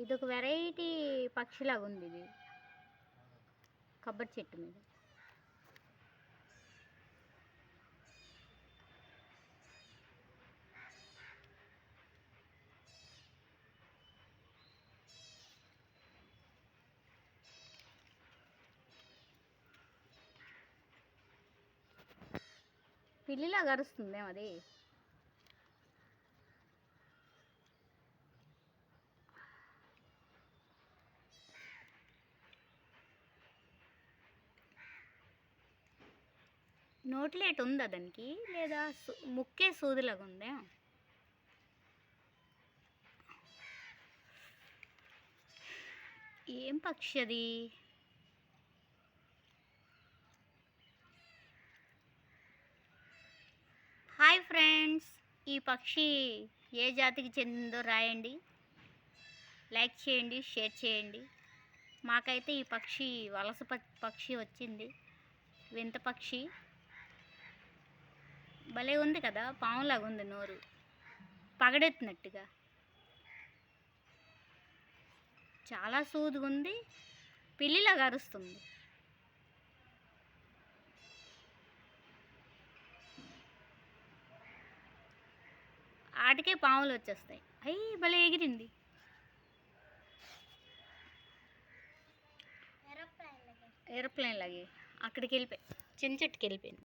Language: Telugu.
ఇదొక వెరైటీ పక్షిలాగా ఉంది. ఇది కొబ్బరి చెట్టు మీద. పిల్లిలా గరుస్తుందేమో అది. నోట్లేట్ ఉందా దానికి, లేదా ముక్కే సూదిలాగా ఉందా? ఏం పక్షి అది? హాయ్ ఫ్రెండ్స్, ఈ పక్షి ఏ జాతికి చెందిందో రాయండి, లైక్ చేయండి, షేర్ చేయండి. మాకైతే ఈ పక్షి వలస పక్షి వచ్చింది. వింత పక్షి భలే ఉంది కదా, పాములాగా ఉంది నోరు, పగడెత్తినట్టుగా. చాలా సూదిగా ఉంది, పిల్లిలాగా అరుస్తుంది. ఆటికే పాములు వచ్చేస్తాయి. అయ్యి భలే ఎగిరింది. ఏరోప్లేన్ లాగే అక్కడికి వెళ్ళిపోయి చిన్న చెట్టుకి వెళ్ళిపోయింది.